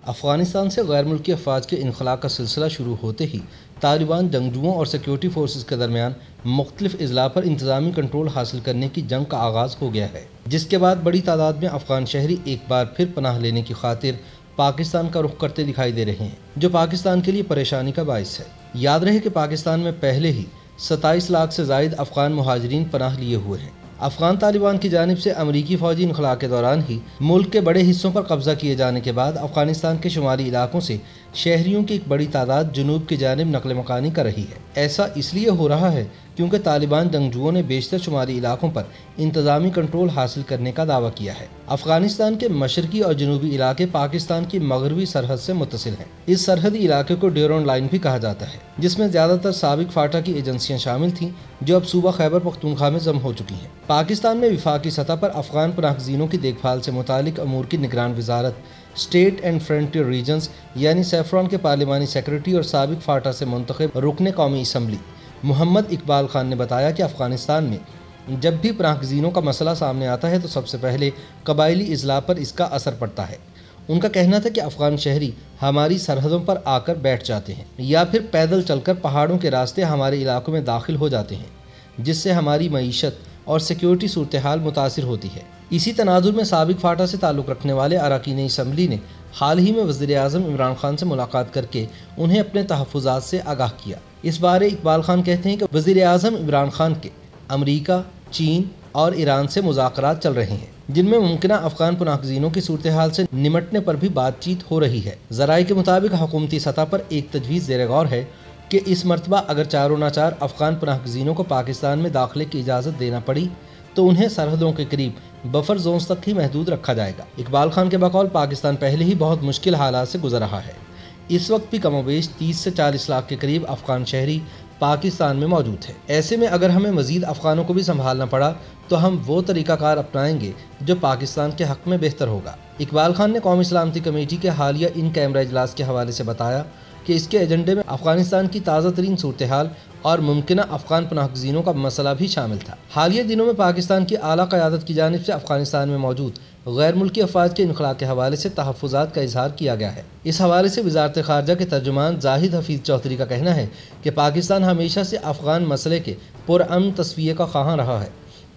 افغانستان سے غیر ملکی افواج کے انخلاء کا سلسلہ شروع ہوتے ہی طالبان جنگجوؤں اور سیکیورٹی فورسز کے درمیان مختلف اضلاع پر انتظامی کنٹرول حاصل کرنے کی جنگ کا آغاز ہو گیا ہے، جس کے بعد بڑی تعداد میں افغان شہری ایک بار پھر پناہ لینے کی خاطر پاکستان کا رخ کرتے دکھائی دے رہے ہیں، جو پاکستان کے لیے پریشانی کا باعث ہے۔ یاد رہے کہ پاکستان میں پہلے ہی 27 لاکھ سے زائد افغان مہاجرین پناہ لیے ہوئے ہیں۔ افغان طالبان کی جانب سے امریکی فوجی انخلاء کے دوران ہی ملک کے بڑے حصوں پر قبضہ کیے جانے کے بعد افغانستان کے شمالی علاقوں سے شہریوں کی ایک بڑی تعداد جنوب کی جانب نقل مکانی کر رہی ہے۔ ایسا اس لیے ہو رہا ہے کیونکہ طالبان جنگجوؤں نے بیشتر شمالی علاقوں پر انتظامی کنٹرول حاصل کرنے کا دعویٰ کیا ہے۔ افغانستان کے مشرقی اور جنوبی علاقے پاکستان کی مغربی سرحد سے متصل ہیں۔ اس سرحدی علاقے کو ڈیورنڈ لائن بھی کہا جاتا ہے، جس میں زیادہ تر سابق فاٹا کی ایجنسیاں شامل تھیں جو اب صوبہ خیبر پختونخوا میں ضم ہو چکی ہیں۔ پاکستان میں وفاقی سطح پر افغان پناہ گزینوں کی دیکھ بھال سے متعلق امور کی نگران وزارت اسٹیٹ اینڈ فرنٹیئر ریجنز یعنی سیفران کے پارلیمانی سیکرٹری اور سابق فاٹا سے منتخب رکن قومی اسمبلی محمد اقبال خان نے بتایا کہ افغانستان میں جب بھی پناہ گزینوں کا مسئلہ سامنے آتا ہے تو سب سے پہلے قبائلی اضلاع پر اس کا اثر پڑتا ہے۔ ان کا کہنا تھا کہ افغان شہری ہماری سرحدوں پر آ کر بیٹھ جاتے ہیں یا پھر پیدل چل کر پہاڑوں کے راستے ہمارے علاقوں میں داخل ہو جاتے ہیں، جس سے ہماری معیشت اور سیکیورٹی صورتحال متاثر ہوتی ہے۔ اسی تناظر میں سابق فاٹا سے تعلق رکھنے والے اراکین اسمبلی نے حال ہی میں وزیر اعظم عمران خان سے ملاقات کر کے انہیں اپنے تحفظات سے آگاہ کیا۔ اس بارے اقبال خان کہتے ہیں کہ وزیر اعظم عمران خان کے امریکہ، چین اور ایران سے مذاکرات چل رہے ہیں، جن میں ممکنہ افغان پناہ گزینوں کی صورتحال سے نمٹنے پر بھی بات چیت ہو رہی ہے۔ ذرائع کے مطابق حکومتی سطح پر ایک تجویز زیر غور ہے کہ اس مرتبہ اگر چاروں ناچار افغان پناہ گزینوں کو پاکستان میں داخلے کی اجازت دینا پڑی تو انہیں سرحدوں کے قریب بفر زونز تک ہی محدود رکھا جائے گا۔ اقبال خان کے بقول پاکستان پہلے ہی بہت مشکل حالات سے گزر رہا ہے۔ اس وقت بھی کم و بیش 30 سے 40 لاکھ کے قریب افغان شہری پاکستان میں موجود ہیں۔ ایسے میں اگر ہمیں مزید افغانوں کو بھی سنبھالنا پڑا تو ہم وہ طریقہ کار اپنائیں گے جو پاکستان کے حق میں بہتر ہوگا۔ اقبال خان نے قومی سلامتی کمیٹی کے حالیہ ان کیمرہ اجلاس کے حوالے سے بتایا کہ اس کے ایجنڈے میں افغانستان کی تازہ ترین صورتحال اور ممکنہ افغان پناہ گزینوں کا مسئلہ بھی شامل تھا۔ حالیہ دنوں میں پاکستان کی اعلیٰ قیادت کی جانب سے افغانستان میں موجود غیر ملکی افواج کے انخلاء کے حوالے سے تحفظات کا اظہار کیا گیا ہے۔ اس حوالے سے وزارت خارجہ کے ترجمان زاہد حفیظ چودھری کا کہنا ہے کہ پاکستان ہمیشہ سے افغان مسئلے کے پرامن تصفیے کا خواہاں رہا ہے،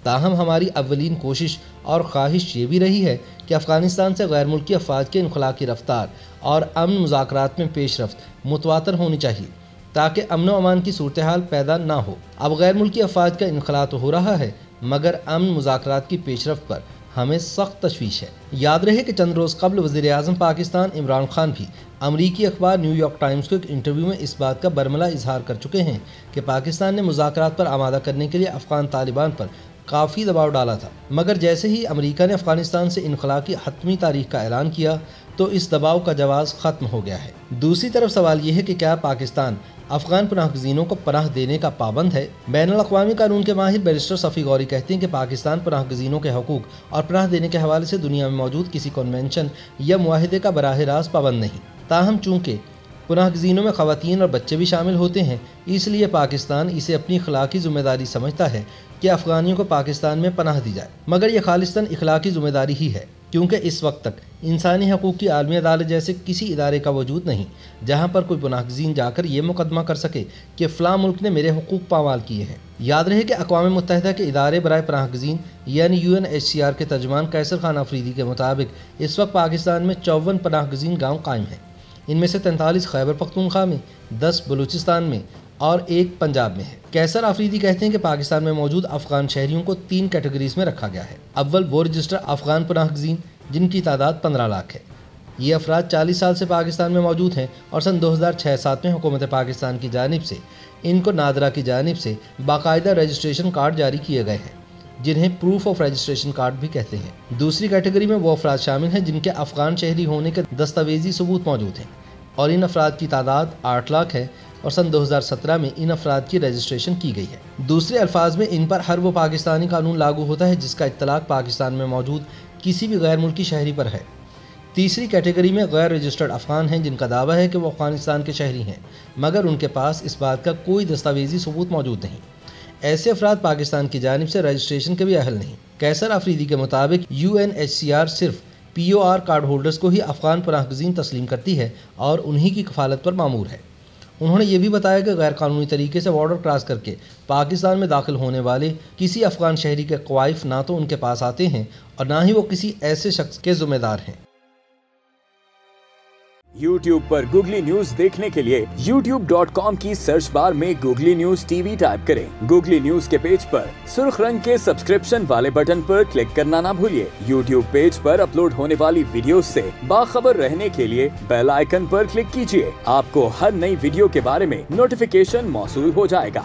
تاہم ہماری اولین کوشش اور خواہش یہ بھی رہی ہے کہ افغانستان سے غیر ملکی افواج کے انخلاء کی رفتار اور امن مذاکرات میں پیش رفت متواتر ہونی چاہیے تاکہ امن و امان کی صورتحال پیدا نہ ہو۔ اب غیر ملکی افواج کا انخلاء تو ہو رہا ہے مگر امن مذاکرات کی پیش رفت پر ہمیں سخت تشویش ہے۔ یاد رہے کہ چند روز قبل وزیر اعظم پاکستان عمران خان بھی امریکی اخبار نیو یارک ٹائمز کو ایک انٹرویو میں اس بات کا برملا اظہار کر چکے ہیں کہ پاکستان نے مذاکرات پر آمادہ کرنے کے لیے افغان طالبان پر کافی دباؤ ڈالا تھا، مگر جیسے ہی امریکہ نے افغانستان سے انخلاء کی حتمی تاریخ کا اعلان کیا تو اس دباؤ کا جواز ختم ہو گیا ہے۔ دوسری طرف سوال یہ ہے کہ کیا پاکستان افغان پناہ گزینوں کو پناہ دینے کا پابند ہے؟ بین الاقوامی قانون کے ماہر بیرسٹر صفی غوری کہتے ہیں کہ پاکستان پناہ گزینوں کے حقوق اور پناہ دینے کے حوالے سے دنیا میں موجود کسی کنونشن یا معاہدے کا براہ راست پابند نہیں، تاہم چونکہ پناہ گزینوں میں خواتین اور بچے بھی شامل ہوتے ہیں، اس لیے پاکستان اسے اپنی اخلاقی ذمہ داری سمجھتا ہے کہ افغانیوں کو پاکستان میں پناہ دی جائے، مگر یہ خالصتاً اخلاقی ذمہ داری ہی ہے کیونکہ اس وقت تک انسانی حقوق کی عالمی عدالت جیسے کسی ادارے کا وجود نہیں جہاں پر کوئی پناہ گزین جا کر یہ مقدمہ کر سکے کہ فلاں ملک نے میرے حقوق پامال کیے ہیں۔ یاد رہے کہ اقوام متحدہ کے ادارے برائے پناہ گزین یعنی UNHCR کے ترجمان قیصر خان آفریدی کے مطابق اس وقت پاکستان میں 54 پناہ گزین گاؤں قائم ہیں، ان میں سے 43 خیبر پختونخوا میں، 10 بلوچستان میں اور 1 پنجاب میں ہے۔ قیصر آفریدی کہتے ہیں کہ پاکستان میں موجود افغان شہریوں کو 3 کیٹیگریز میں رکھا گیا ہے۔ اول وہ رجسٹر افغان پناہ گزین جن کی تعداد 15 لاکھ ہے۔ یہ افراد 40 سال سے پاکستان میں موجود ہیں اور سن 2006-07 میں حکومت پاکستان کی جانب سے ان کو نادرا کی جانب سے باقاعدہ رجسٹریشن کارڈ جاری کیے گئے ہیں جنہیں پروف آف رجسٹریشن کارڈ بھی کہتے ہیں۔ دوسری کیٹیگری میں وہ افراد شامل ہیں جن کے افغان شہری ہونے کے دستاویزی ثبوت موجود ہیں اور ان افراد کی تعداد 8 لاکھ ہے اور سن 2017 میں ان افراد کی رجسٹریشن کی گئی ہے۔ دوسرے الفاظ میں ان پر ہر وہ پاکستانی قانون لاگو ہوتا ہے جس کا اطلاق پاکستان میں موجود کسی بھی غیر ملکی شہری پر ہے۔ تیسری کیٹیگری میں غیر رجسٹرڈ افغان ہیں جن کا دعویٰ ہے کہ وہ افغانستان کے شہری ہیں مگر ان کے پاس اس بات کا کوئی دستاویزی ثبوت موجود نہیں۔ ایسے افراد پاکستان کی جانب سے رجسٹریشن کے بھی اہل نہیں۔ قیصر آفریدی کے مطابق UNHCR صرف POR کارڈ ہولڈرز کو ہی افغان پناہ گزین تسلیم کرتی ہے اور انہی کی کفالت پر مامور ہے۔ انہوں نے یہ بھی بتایا کہ غیر قانونی طریقے سے بارڈر کراس کر کے پاکستان میں داخل ہونے والے کسی افغان شہری کے قوائف نہ تو ان کے پاس آتے ہیں اور نہ ہی وہ کسی ایسے شخص کے ذمہ دار ہیں۔ YouTube پر گوگلی نیوز دیکھنے کے لیے youtube.com کی سرچ بار میں گوگلی نیوز TV ٹائپ کریں۔ گوگلی نیوز کے پیج پر سرخ رنگ کے سبسکرپشن والے بٹن پر کلک کرنا نہ بھولیے۔ YouTube پیج پر اپلوڈ ہونے والی ویڈیوز سے باخبر رہنے کے لیے بیل آئیکن پر کلک کیجیے۔ آپ کو ہر نئی ویڈیو کے بارے میں نوٹیفیکیشن موصول ہو جائے گا۔